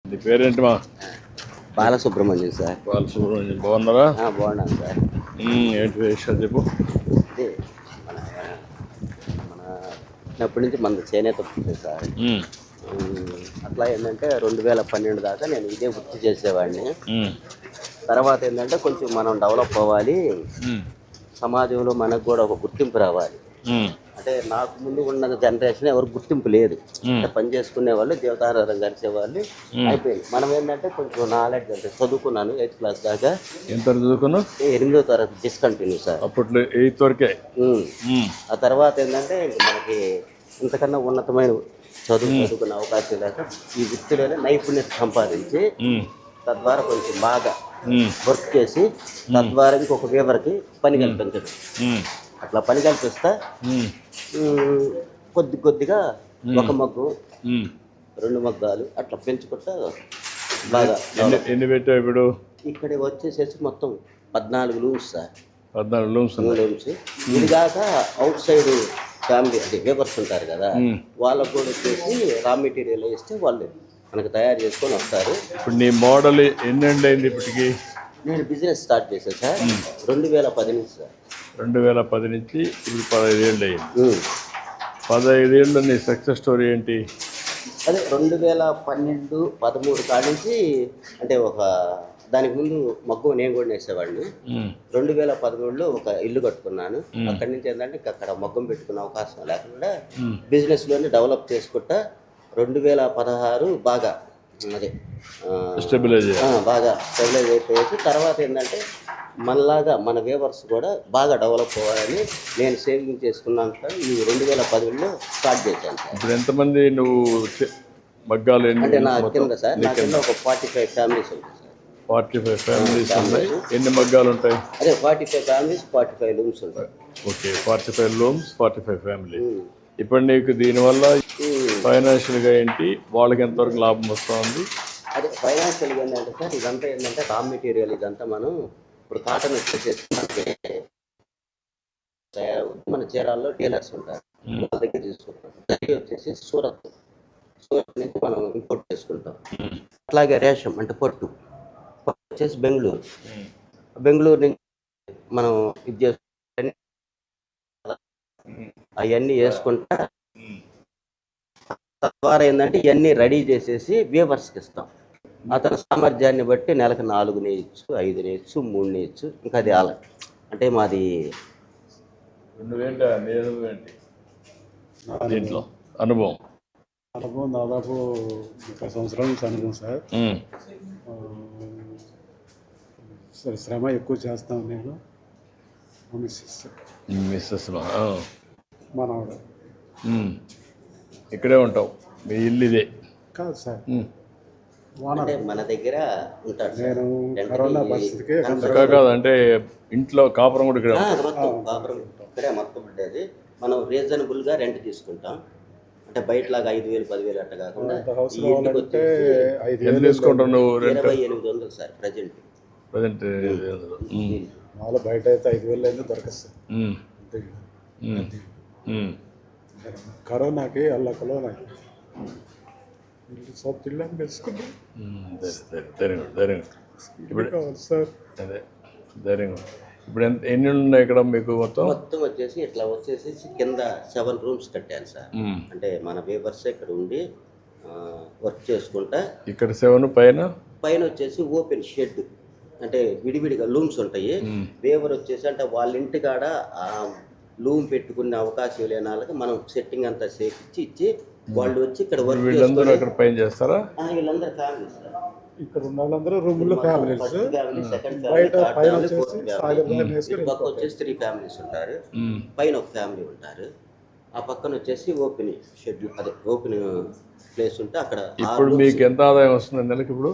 నీ పేరేంటి మా? బాలసుబ్రహ్మణ్యం సార్. బాలసుబ్రహ్మణ్యం బాగున్నారా? బాగున్నాను సార్. ఏంటి విషయాలు చెప్పు. అదే మన మన చిన్నప్పటి నుంచి మన చేనేత వస్తుంది సార్. అట్లా ఏంటంటే 2012 దాకా నేను ఇదే వృత్తి చేసేవాడిని. తర్వాత ఏంటంటే కొంచెం మనం డెవలప్ అవ్వాలి, సమాజంలో మనకు కూడా ఒక గుర్తింపు రావాలి. అంటే నాకు ముందు ఉన్న జనరేషన్ ఎవరు గుర్తింపు లేదు. అంటే పని చేసుకునే వాళ్ళు, దేవతారాధన కలిసేవాళ్ళు అయిపోయింది. మనం ఏంటంటే కొంచెం నాలెడ్జ్ అంటే చదువుకున్నాను 8th క్లాస్ దాకా. ఎంత చదువుకున్నావు? 8వ తరగతి డిస్కంటిన్యూ సార్. అప్పట్లో 8th వరకే. ఆ తర్వాత ఏంటంటే మనకి ఇంతకన్నా ఉన్నతమైన చదువుకునే అవకాశం లేక ఈ వృత్తిలోనే నైపుణ్యత సంపాదించి తద్వారా కొంచెం బాగా వర్క్ చేసి తద్వారా ఇంకొక వీవర్కి పని కల్పించడం. అట్లా పని కల్పిస్తా కొద్దిగా ఒక మగ్గు 2 మగ్గాలు అట్లా పెంచుకుంటా బాగా. ఎన్ని పెట్టావు ఇప్పుడు? ఇక్కడ వచ్చేసేసి మొత్తం 14 లూమ్స్ సార్. 14 లూమ్స్. ఇది కాక అవుట్ సైడ్ ఫ్యామిలీ అంటే వేవర్స్ ఉంటారు కదా, వాళ్ళకు కూడా వచ్చేసి రా మెటీరియల్ ఇస్తే వాళ్ళు మనకు తయారు చేసుకొని వస్తారు. ఇప్పుడు నీ మోడల్ ఎన్నేళ్ళు అయింది ఇప్పటికి? నేను బిజినెస్ స్టార్ట్ చేశాను సార్ 2010 నుంచి సార్. 2010 నుంచి ఇప్పుడు 15 ఏళ్ళు అయింది. 15 ఏళ్ళు నీ సక్సెస్ స్టోరీ ఏంటి? అదే 2012-13 కాడి నుంచి అంటే ఒక దానికి ముందు మగ్గు నేను కూడా వేసేవాడిని. 2013లో ఒక ఇల్లు కట్టుకున్నాను. అక్కడి నుంచి ఏంటంటే అక్కడ మగ్గం పెట్టుకునే అవకాశం లేకుండా బిజినెస్లోనే డెవలప్ చేసుకుంటా 2016 బాగా అదే బాగా స్టెబిలైజ్ అయిపోయేసి తర్వాత ఏంటంటే మనలాగా మన వేవర్స్ కూడా బాగా డెవలప్ అవ్వాలని నేను సేవింగ్ చేసుకున్నాను సార్. ఈ 2010లో స్టార్ట్ చేశాను సార్. ఇప్పుడు ఎంతమంది నువ్వు మగ్గాలు? అంటే నా కింద సార్, నా కింద ఒక 45 ఫ్యామిలీస్ ఉంటాయి సార్. 45 ఫ్యామిలీస్ ఉన్నాయి. ఎన్ని మగ్గాలు ఉంటాయి? అదే 45 ఫ్యామిలీస్, 45 లూమ్స్ ఉంటాయి. Okay, 45 looms, 45 family. ఇప్పుడు నీకు దీనివల్ల ఫైనాన్షియల్గా ఏంటి, వాళ్ళకి ఎంతవరకు లాభం వస్తుంది? అదే ఫైనాన్షియల్గా ఏంటంటే సార్ ఇదంతా ఏంటంటే రా మెటీరియల్ ఇదంతా మనం ఇప్పుడు కాటన్ వచ్చేసి మన చీరాల్లో టైలర్స్ ఉంటారు, వాళ్ళ దగ్గర తీసుకుంటాం. అది వచ్చేసి సూరత్ నుంచి మనం ఇంపోర్ట్ చేసుకుంటాం. అట్లాగే రేషం అంటే పట్టు వచ్చేసి బెంగళూరు నుంచి మనం ఇది చేసుకుంటే అవన్నీ వేసుకుంటా తద్వారా ఏంటంటే ఇవన్నీ రెడీ చేసేసి వీవర్స్కి ఇస్తాం. అతని సామర్థ్యాన్ని బట్టి నెలకు 4 నేయచ్చు, 5 నేయచ్చు, 3 నేయచ్చు. ఇంకా అది అంటే మాది దీంట్లో అనుభవం దాదాపు 30 సంవత్సరాల నుంచి అనుభవం సార్. సరే శ్రమ ఎక్కువ చేస్తాను నేను. మిస్సెస్ మనవాడు ఇక్కడే ఉంటావు, మీ ఇల్లు ఇదే కాదు సార్. అంటే మన దగ్గర ఉంటాడు. నేను కరోనా పరిస్థితికి కాదు అంటే ఇంట్లో కాపురం కూడా ఇక్కడ కాపురం ఇక్కడే మొత్తం ఉండేది. మనం రీజనబుల్గా రెంట్ తీసుకుంటాం. అంటే బయటలాగా 5,000 10,000 అట్ట కాకుండా తీసుకుంటావు నువ్వు? 2800 సార్ ప్రజెంట్. మామూలు బయట అయితే 5,000 అయితే దొరకదు. కరోనాకి అల్లకలోన సొంత ఇల్లు అని తెలుసుకున్నాం. సార్ అదే ధైర్యంగా. ఇప్పుడు ఎన్ని ఉన్నాయి ఇక్కడ మీకు? మొత్తం వచ్చేసి ఇట్లా వచ్చేసి కింద 7 రూమ్స్ కట్టాను సార్. అంటే మన వేవర్స్ ఇక్కడ ఉండి వర్క్ చేసుకుంటా. ఇక్కడ 7, పైన వచ్చేసి ఓపెన్ షెడ్ అంటే విడివిడిగా లూమ్స్ ఉంటాయి. వేవర్ వచ్చేసి అంటే వాళ్ళ ఇంటికాడ లూమ్ పెట్టుకునే అవకాశం లేని వాళ్ళకి మనం సెట్టింగ్ అంతా చేపించి ఇచ్చి వాళ్ళు వచ్చి ఇక్కడ వర్క్ వీళ్ళందరూ అక్కడ పైన చేస్తారా? వీళ్ళందరూ ఫ్యామిలీస్ ఇక్కడ ఉన్న వాళ్ళందరూ రూమ్లో ఫ్యామిలీస్. పక్క వచ్చేసి 3 ఫ్యామిలీస్ ఉంటారు, పైన ఒక ఫ్యామిలీ ఉంటారు. ఆ పక్కన వచ్చేసి ఓపెన్ షెడ్ అదే ఓపెన్ ప్లేస్ ఉంటే అక్కడ. ఇప్పుడు మీకు ఎంత ఆదాయం వస్తుంది నెలకి? ఇప్పుడు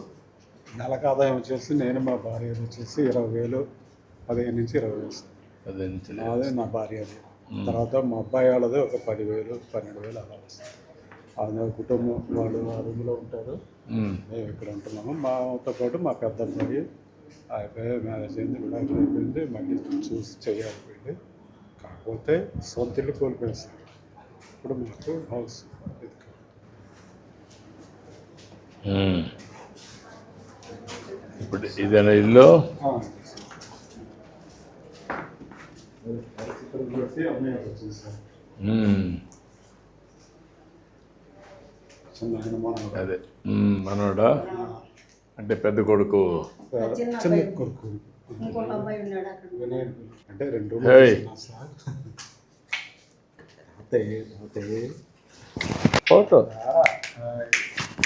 నెలకు ఆదాయం వచ్చేసి నేను మా భార్య వచ్చేసి 20,000, 15 నుంచి 20,000 సార్. అదే నా భార్యది. తర్వాత మా అబ్బాయి వాళ్ళది ఒక 10,000, 12,000 అలా వస్తుంది. అది కుటుంబం వాళ్ళు ఆ రూమ్లో ఉంటారు, మేము ఇక్కడ ఉంటున్నాము. మాతో పాటు మా పెద్ద అబ్బాయి అయిపోయి మ్యారేజ్ అయింది, కూడా అయిపోయింది. మళ్ళీ చూసి చేయాలిపోయింది. కాకపోతే సొంత ఇల్లు కోల్పోయింది సార్. ఇప్పుడు మాకు హౌస్ ఇదేనా ఇల్లు? అదే మనోడా అంటే పెద్ద కొడుకు. చిన్న కొడుకు అంటే 2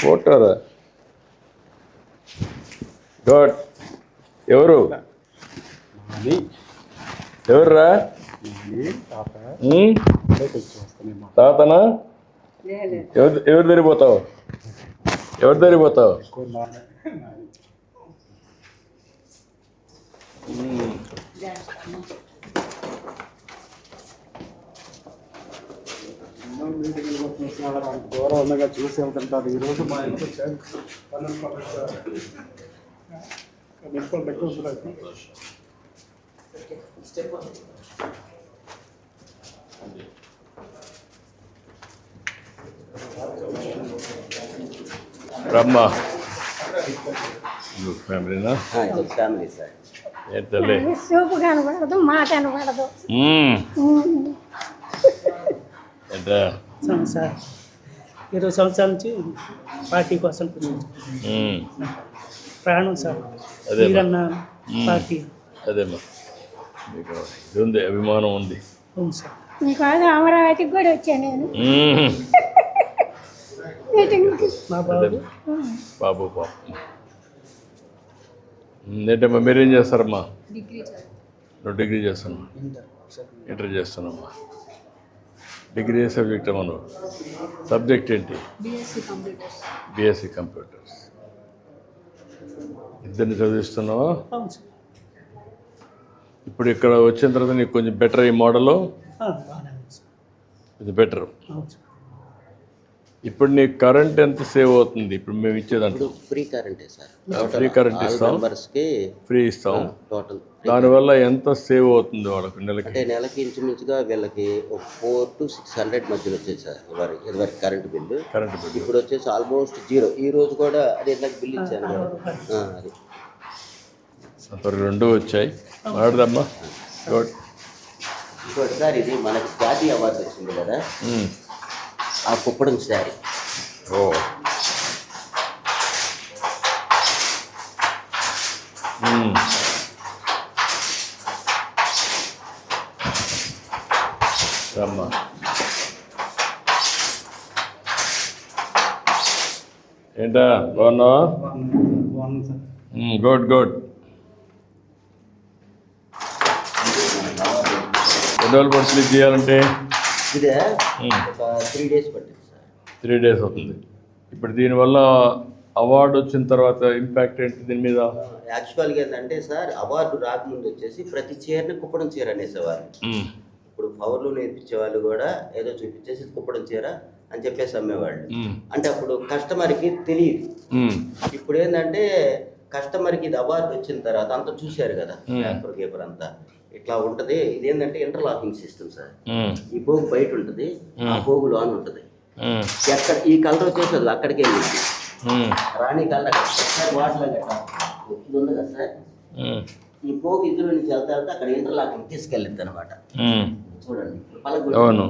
ఫోటోరా. గుడ్. ఎవర్రా? తాతనా? ఎవరు తెరిపోతావు? దూరంగా చూసి వెళ్తుంటారు. ఈరోజు మా ఇంట్లో రమ్మా. ఫ్యామిలీనా? Family sir. ఏంటలే సూపు కనబడదు, మాట కనబడదు. ఎంత సార్ 20 సంవత్సరాల నుంచి పార్టీ కోసం ప్రాణం సార్. వీరన్న పార్టీ. అదేమ్మా, మీకు ఇది ఉంది, అభిమానం ఉంది. అవును సార్. మీకోసం అమరావతికి కూడా వచ్చాను నేను మీటింగ్కి. మా బాబు బాబు ఏంటమ్మా మీరేం చేస్తారమ్మా? నువ్వు డిగ్రీ చేస్తున్నావు? ఇంటర్ చేస్తున్నామ్మా. డిగ్రీ ఏ సబ్జెక్ట్ అమ్మా నువ్వు? సబ్జెక్ట్ ఏంటి? BSc computers. ఇద్దరిని చదివిస్తున్నావా? అవును సార్. ఇప్పుడు ఇక్కడ వచ్చిన తర్వాత నీకు కొంచెం బెటర్ ఈ మోడలు? బాగానే ఉంది సార్. ఇది బెటర్. అవును సార్. ఇప్పుడు నీకు కరెంట్ ఎంత సేవ్ అవుతుంది ఇప్పుడు మేము ఇచ్చేదాంట్లో? ఫ్రీ కరెంటే సార్. ఫ్రీ కరెంట్ ఇస్తాం, ఫ్రీ ఇస్తాం. టోటల్ దానివల్ల ఎంత సేవ్ అవుతుంది వాళ్ళకి నెలకి? అంటే నెలకి ఇంచుమించుగా వీళ్ళకి 400 to 600 మధ్యలో వచ్చేది సార్ ఇదివరకు కరెంటు బిల్లు. ఇప్పుడు వచ్చేసి ఆల్మోస్ట్ 0. ఈ రోజు కూడా అదే నాకు బిల్లు ఇచ్చాను కదా, అది అంతవరకు 2 వచ్చాయి. మాట్లాడదమ్మా. గుడ్. ఇంకోటి సార్, ఇది మనకి జాతీయ అవార్డు వచ్చింది కదా, ఆ కుప్పడం శారీ. ఓ అమ్మా. ఏంటా బాగున్నావా? Good good. ఎన్ని రోజులు పడుతుంది చేయాలంటే? ఇదే ఒక 3 days పట్టింది సార్. 3 days అవుతుంది. ఇప్పుడు దీనివల్ల అవార్డు వచ్చిన తర్వాత ఇంపాక్ట్ ఏంటి దీని మీద? యాక్చువల్గా ఏంటంటే సార్, అవార్డు రాకముందు వచ్చేసి ప్రతి చీరని కుప్పడం చీర అనేసేవారు. ఇప్పుడు పవర్లు నేర్పించే వాళ్ళు కూడా ఏదో చూపించేసి కుప్పడం చీర అని చెప్పేసి అమ్మేవాళ్ళు. అంటే అప్పుడు కస్టమర్కి తెలియదు. ఇప్పుడు ఏంటంటే కస్టమర్కి ఇది అవార్డు వచ్చిన తర్వాత అంతా చూశారు కదా, పేపర్ అంతా ఇట్లా ఉంటుంది. ఇదేంటంటే ఇంటర్లాకింగ్ సిస్టమ్ సార్. ఈ పోగు బయట ఉంటుంది, ఆ పోగు లోన్ ఉంటుంది. ఎక్కడ ఈ కలర్ వచ్చేసి అక్కడికే వెళ్ళింది, రాణి కలర్ వాటిలో ఇది ఉంది కదా సార్. ఈ పోగు ఇందులో నుంచి వెళ్తా అక్కడ ఇంటర్లాకింగ్ తీసుకెళ్ళిద్ది అనమాట. చూడండి అవును,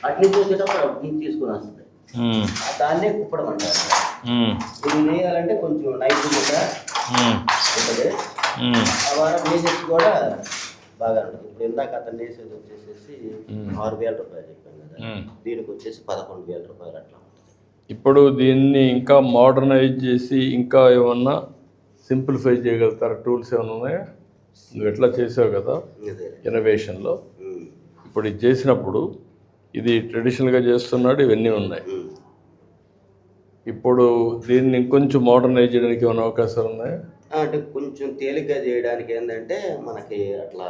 అటు నుంచి వచ్చేటప్పుడు అటు నుంచి తీసుకుని వస్తుంది. దాన్నే కుప్పడం అంటారు. ఇది వేయాలంటే కొంచెం నైట్ కూడా ఉంటుంది. ఆ వారం వేసేసి కూడా బాగా ఉంటుంది. ఇప్పుడు ఇందాక అతను వేసేది వచ్చేసి 6,000 రూపాయలు చెప్పాను కదా, దీనికి వచ్చేసి 11,000 రూపాయలు అట్లా ఉంటుంది. ఇప్పుడు దీన్ని ఇంకా మోడర్నైజ్ చేసి ఇంకా ఏమన్నా సింప్లిఫై చేయగలుగుతారా? టూల్స్ ఏమైనా ఉన్నాయా? నువ్వు ఎట్లా చేసావు కదా ఇన్నోవేషన్లో, ఇప్పుడు ఇది చేసినప్పుడు ఇది ట్రెడిషనల్గా చేస్తున్నాడు, ఇవన్నీ ఉన్నాయి. ఇప్పుడు దీన్ని ఇంకొంచెం మోడర్నైజ్ చేయడానికి ఏమైనా అవకాశాలు ఉన్నాయా? అంటే కొంచెం తేలిగ్గా చేయడానికి ఏంటంటే మనకి అట్లా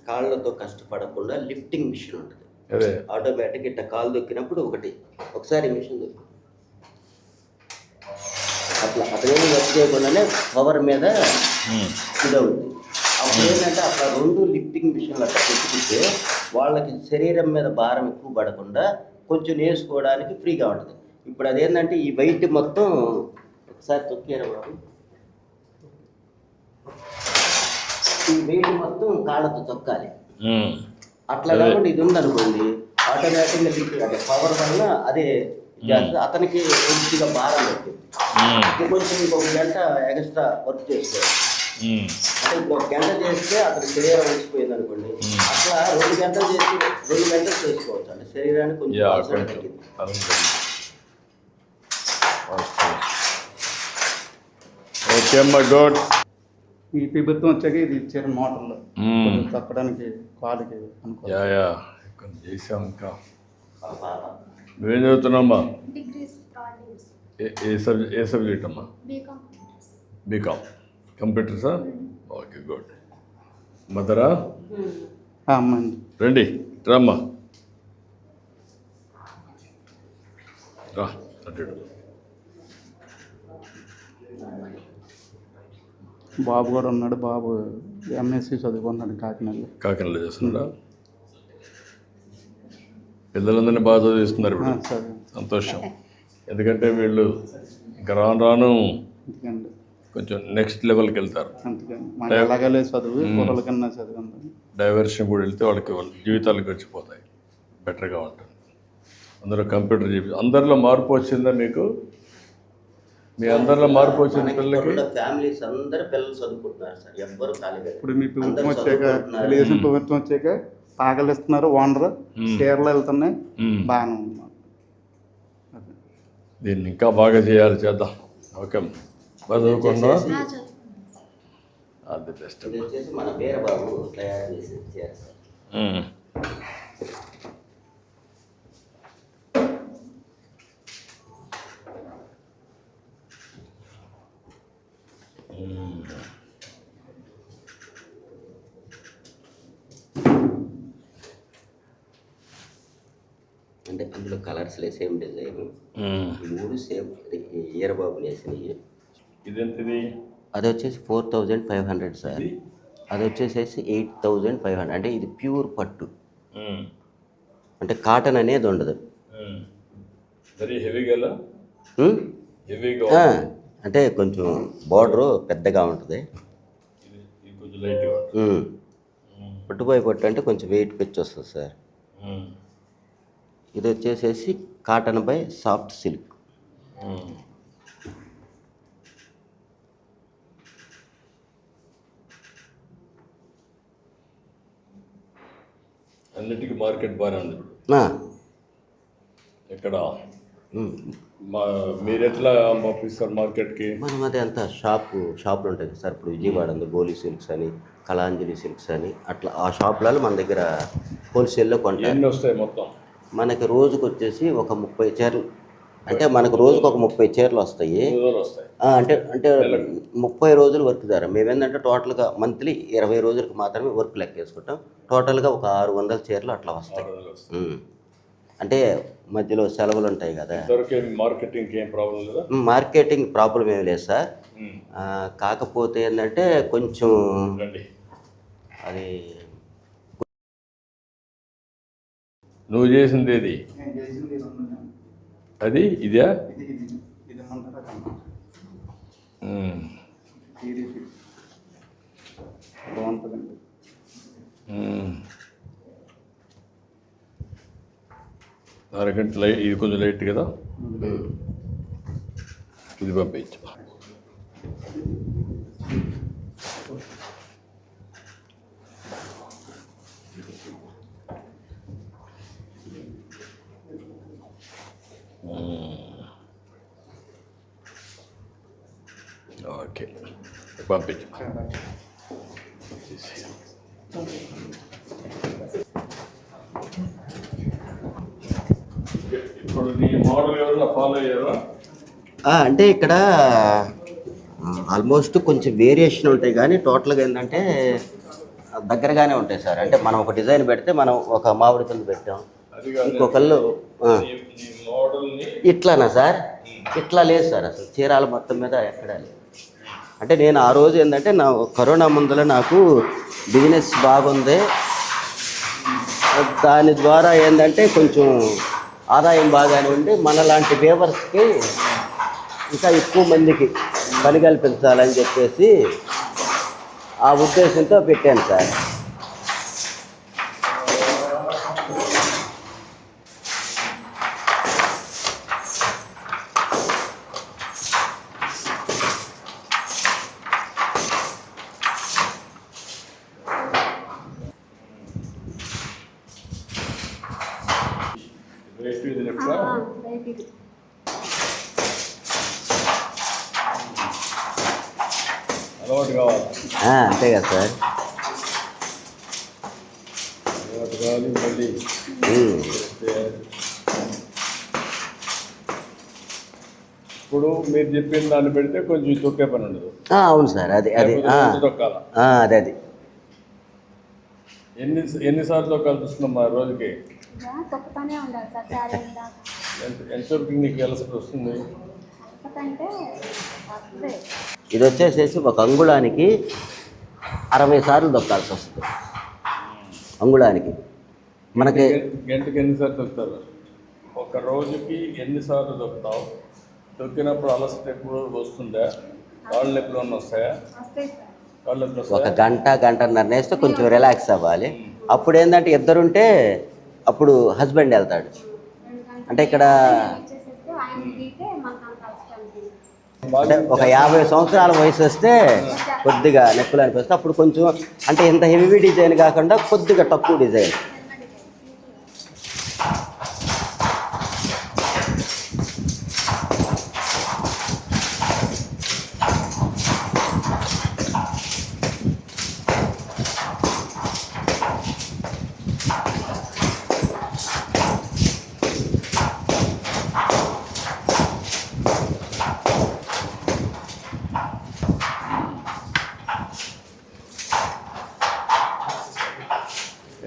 కాళ్ళతో కష్టపడకుండా లిఫ్టింగ్ మిషన్ ఉంటుంది. అదే ఆటోమేటిక్ ఇట్లా కాలు దొక్కినప్పుడు ఒకసారి మిషన్ దొక్కి అట్లా అతనేమి వర్క్ చేయకుండానే పవర్ మీద ఇది అవుతుంది. అప్పుడు ఏంటంటే అట్లా 2 లిఫ్టింగ్ మిషన్లు అట్లా పెట్టుకుంటే వాళ్ళకి శరీరం మీద భారం ఎక్కువ పడకుండా కొంచెం వేసుకోవడానికి ఫ్రీగా ఉంటుంది. ఇప్పుడు అదేంటంటే ఈ వెయిట్ మొత్తం ఒకసారి తొక్కారు బాబు, ఈ వెయిట్ మొత్తం కాళ్ళతో తొక్కాలి. ఉమ్. అట్లా కాకుండా ఇది ఉందనుకోండి ఆటోమేటిక్గా అంటే పవర్ వల్ల అదే చేస్తుంది. అతనికి కొద్దిగా భారం పెట్టింది. కొంచెం ఇంకొక గంట ఎక్స్ట్రా వర్క్ చేసుకోవాలి. అంటే ఇప్పుడు 1 గంట చేస్తే అతని శరీరం వచ్చిపోయింది అనుకోండి, అట్లా 2 గంటలు చేసి 2 గంటలు చేసుకోవచ్చు. అంటే శరీరానికి కొంచెం అవసరం తగ్గింది. ఓకే అమ్మా, గుడ్. ఈ ప్రభుత్వం వచ్చాక ఇది ఇచ్చారు మోటార్లు కొంచెం తప్పడానికి కాలుకి అనుకో. యా కొంచెం చేసాం. ఇంకా నువ్వేం చదువుతున్నామ్మా? డిగ్రీస్ థర్డ్ ఇయర్స్ ఏ సబ్జెక్ట్ అమ్మా? బీకామ్ బీకామ్ కంప్యూటర్సా? Okay, good. మదరా అమ్మండి రండి, రామ్మా, రా అటు. బాబు కూడా ఉన్నాడు. బాబు ఎంఎస్సి చదువుకున్నాడు కాకినాడలో చేస్తున్నాడా? పిల్లలందరినీ బాగా చదివిస్తున్నారు ఇప్పుడు. సరే సంతోషం. ఎందుకంటే వీళ్ళు ఇంకా రాను అందుకండి కొంచెం నెక్స్ట్ లెవెల్కి వెళ్తారు. అందుకని మాకు ఎలాగలే చదువు కూరల కన్నా చదువు డైవర్షన్ కూడా వెళ్తే వాళ్ళకి జీవితాలకు వచ్చిపోతాయి, బెటర్గా ఉంటుంది. అందరూ కంప్యూటర్ అందరిలో మార్పు వచ్చిందా మీకు? మీ అందరిలో మార్పు వచ్చింది పిల్లలకి? ఫ్యామిలీస్ అందరూ పిల్లలు చదువుకుంటున్నారు సార్, ఎవ్వరు ఖాళీగా. ఇప్పుడు మీ ప్రభుత్వం వచ్చాక తెలుగుదేశం ప్రభుత్వం వచ్చాక పాకలు ఇస్తున్నారు, ఓనర్ చీరలు వెళ్తున్నాయి, బాగానే ఉంది. దీన్ని ఇంకా బాగా చేయాలి, చేద్దాం. ఓకే, బాగా చదువుకున్నా, అది బెస్ట్. ఇది వచ్చేసి మన వీరబాబు తయారు చేసి ఇచ్చారు సార్. అంటే అందులో colours same design, 3 same. Eerababu వేసినవి. ఇదేంటిది? అది వచ్చేసి 4500 సార్. అది వచ్చేసేసి 8500. అంటే ఇది ప్యూర్ పట్టు, అంటే కాటన్ అనేది ఉండదు. వెరీ హెవీగా హెవీగా అంటే కొంచెం బార్డరు పెద్దగా ఉంటుంది. కొంచెం లైట్గా పట్టుపోయి పట్టు అంటే కొంచెం వెయిట్ పెంచి వస్తుంది సార్. ఇది వచ్చేసేసి కాటన్ బై సాఫ్ట్ సిల్క్. అన్నిటికీ మార్కెట్ బాగానే ఉంది ఇప్పుడు. ఎక్కడ మీరు ఎట్లా పంపిస్తారు మార్కెట్కి? మనం అదే అంతా షాపులు ఉంటాయి సార్. ఇప్పుడు విజయవాడ ఉంది, గోలీ సిల్క్స్ అని, కళాంజలి సిల్క్స్ అని, అట్లా ఆ షాపులలో మన దగ్గర హోల్సేల్లో కొంటారు. ఎన్ని వస్తాయి మొత్తం? మనకి రోజుకు వచ్చేసి ఒక 30 చీరలు, అంటే మనకు రోజుకు ఒక 30 చీరలు వస్తాయి. అంటే 30 రోజులు వర్క్ ద్వారా మేమేంటంటే టోటల్గా మంత్లీ 20 రోజులకు మాత్రమే వర్క్ లెక్కేసుకుంటాం. టోటల్గా ఒక 600 చీరలు అట్లా వస్తాయి. అంటే మధ్యలో సెలవులు ఉంటాయి కదా. మార్కెటింగ్ ఏం ప్రాబ్లం లేదా? మార్కెటింగ్ ప్రాబ్లం ఏమి లేదు సార్. కాకపోతే ఏంటంటే కొంచెం అది. నువ్వు చేసింది ఏది? అది ఇదా? బాగుంటుందండి. అరగంట ఇది కొంచెం లైట్ కదా, ఇది పంపించు. ఓకే, పంపించు. ఇప్పుడు నీ మోడల్ ఎవరైనా ఫాలో అయ్యారా? అంటే ఇక్కడ ఆల్మోస్ట్ కొంచెం వేరియేషన్ ఉంటాయి, కానీ టోటల్గా ఏంటంటే దగ్గరగానే ఉంటాయి సార్. అంటే మనం ఒక డిజైన్ పెడితే మనం ఒక మామిడి కింద పెట్టాం, ఇంకొకళ్ళు ఇట్లానా సార్? ఇట్లా లేదు సార్, అసలు చీరాల మొత్తం మీద ఎక్కడా లేదు. అంటే నేను ఆ రోజు ఏంటంటే నా కరోనా ముందర నాకు బిజినెస్ బాగుంది, దాని ద్వారా ఏంటంటే కొంచెం ఆదాయం బాగానే ఉండి మనలాంటి వేవర్స్కి ఇంకా ఎక్కువ మందికి పని కల్పించాలని చెప్పేసి ఆ ఉద్దేశంతో పెట్టాను సార్. రైట్ ఇది లెఫ్ట్ రైట్ ఇది. అలవాటు కావాలి, అంతే కదా సార్. అలవాటు కావాలి మళ్ళీ ఇప్పుడు మీరు చెప్పిన దాన్ని పెడితే కొంచెం తొక్కే పని ఉండదు. అవును సార్, అది తొక్కాల. అది ఎన్నిసార్లు తొక్కాలి చూస్తున్నాం ఆ రోజుకి? ఇలా తొక్కుతానే ఉండాలి సార్ శారీ మీద. ఎంతవరకు నీకు అలసట వస్తుంది? ఎందుకంటే వస్తే ఇది వచ్చేసేసి ఒక అంగుళానికి 60 సార్లు తొక్కాల్సి వస్తుంది. అంగుళానికి మనకి గంటకి ఎన్నిసార్లు తొక్కుతారు? ఒక రోజుకి ఎన్నిసార్లు తొక్కుతావు? తొక్కినప్పుడు అలసట ఎప్పుడు వస్తుందా? కాళ్ళు నొప్పులు ఏమన్నా వస్తాయా? వస్తాయి సార్. కాళ్ళు నొప్పులు ఒక వస్తాయా? గంటన్నర వేస్తే కొంచెం రిలాక్స్ అవ్వాలి. అప్పుడు ఏంటంటే ఇద్దరుంటే అప్పుడు హస్బెండ్ వెళ్తాడు. అంటే ఇక్కడ వచ్చేసేస్తే ఆయన దిగితే మాకు అంత అవసరం లేదు. అంటే ఒక 50 సంవత్సరాల వయసు వస్తే కొద్దిగా నొప్పులు అనిపిస్తే అప్పుడు కొంచెం అంటే ఇంత హెవీ డిజైన్ కాకుండా కొద్దిగా తక్కువ డిజైన్.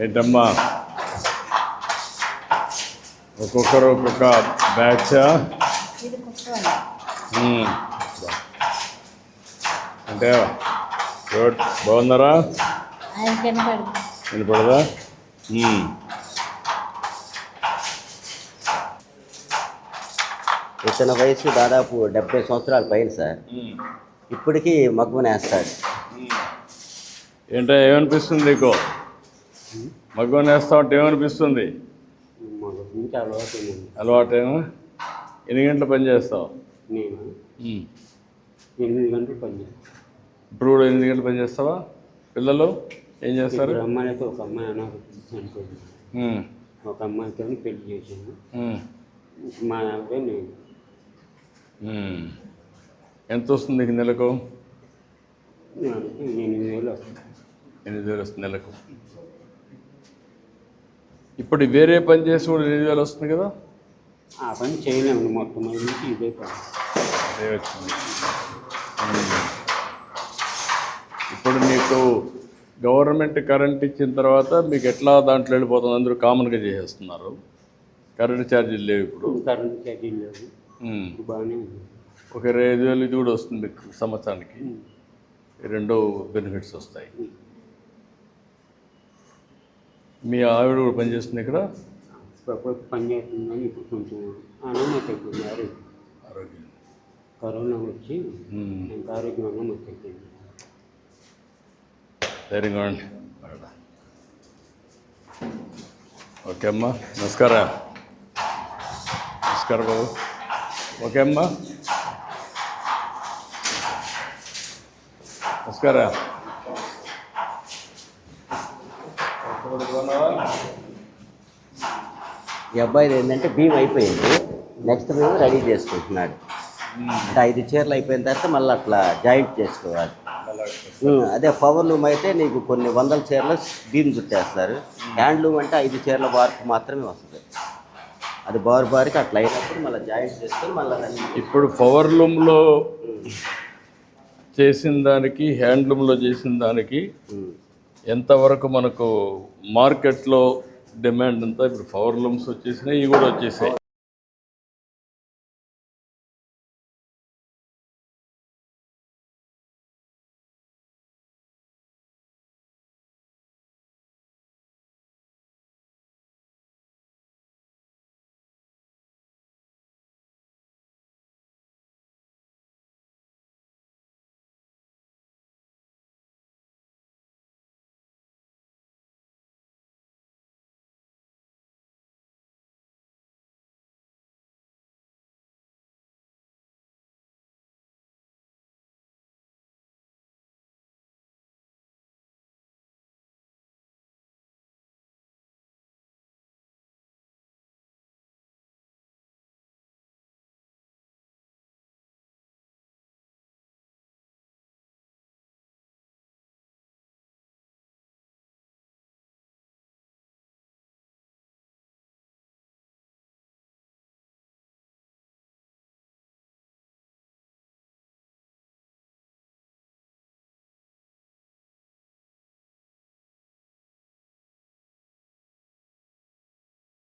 ఏంటమ్మా ఒక్కొక్కరు ఒక్కొక్క బ్యాచా? ఇది కూర్చోండి. అంటే గుడ్, బాగున్నారా? ఆయన కనపడదు. వినపడదా? ఇతని వయసు దాదాపు 70 సంవత్సరాల పైన సార్. ఇప్పటికీ మగ్గునేస్తాడు. ఏంటో ఏమనిపిస్తుంది నీకు? మగ్గం వేస్తా ఉంటే ఏమనిపిస్తుంది? అలవాటేమో. ఎన్ని గంటలు పని చేస్తావు? 8 గంటలు పని చేస్తాను. ఇప్పుడు కూడా 8 గంటలు పని చేస్తావా? పిల్లలు ఏం చేస్తారు? అమ్మాయితో ఒక అమ్మాయి అనారోగ్యం చనిపోయింది. ఒక అమ్మాయితో పెళ్లి చేశాను. మా అబ్బాయి నేను. ఎంత వస్తుంది నీకు నెలకు? 8,000 వస్తుంది. 8,000 వస్తుంది నెలకు. ఇప్పుడు వేరే పని చేసి కూడా 8,000 వస్తుంది కదా? ఆ పని చేయలేము మొత్తం నుంచి ఇదే పని. అదే వచ్చింది. ఇప్పుడు నీకు గవర్నమెంట్ కరెంట్ ఇచ్చిన తర్వాత మీకు ఎట్లా దాంట్లో వెళ్ళిపోతుంది? అందరూ కామన్గా చేసేస్తున్నారు. కరెంట్ ఛార్జీలు లేవు ఇప్పుడు. కరెంట్ ఛార్జీలు లేవు. బాగానే ఉంది. ఒక 5,000 ఇది కూడా వస్తుంది మీకు సంవత్సరానికి. రెండు బెనిఫిట్స్ వస్తాయి. మీ ఆవిడ కూడా పనిచేస్తుంది ఇక్కడ? పని చేస్తుంది కానీ ఇప్పుడు కొంచెం ఆరోగ్యం ఆరోగ్యం కరోనా వచ్చి ఇంకా ఆరోగ్యంగా మొత్తం ధైర్యంగా ఉండండి. ఓకే అమ్మా, నమస్కారం. నమస్కారం బాబు. ఓకే అమ్మా, నమస్కారం. ఈ అబ్బాయిది ఏంటంటే భీమ్ అయిపోయింది. నెక్స్ట్ మేము రెడీ చేసుకుంటున్నాడు. అంటే 5 చీరలు అయిపోయిన తర్వాత మళ్ళీ అట్లా జాయింట్ చేసుకోవాలి. అదే పవర్ లూమ్ అయితే నీకు కొన్ని 100 చీరలు భీమ్ చుట్టేస్తారు. హ్యాండ్లూమ్ అంటే 5 చీరల బార్కు మాత్రమే వస్తుంది. అది బారుకి అట్లా అయినప్పుడు మళ్ళీ జాయింట్ చేసుకొని మళ్ళీ ఇప్పుడు పవర్ లూమ్లో చేసిన దానికి హ్యాండ్లూమ్లో చేసిన దానికి ఎంతవరకు మనకు మార్కెట్లో డిమాండ్ అంతా ఇప్పుడు పవర్ లూమ్స్ వచ్చేసినాయి, ఇవి కూడా వచ్చేసాయి.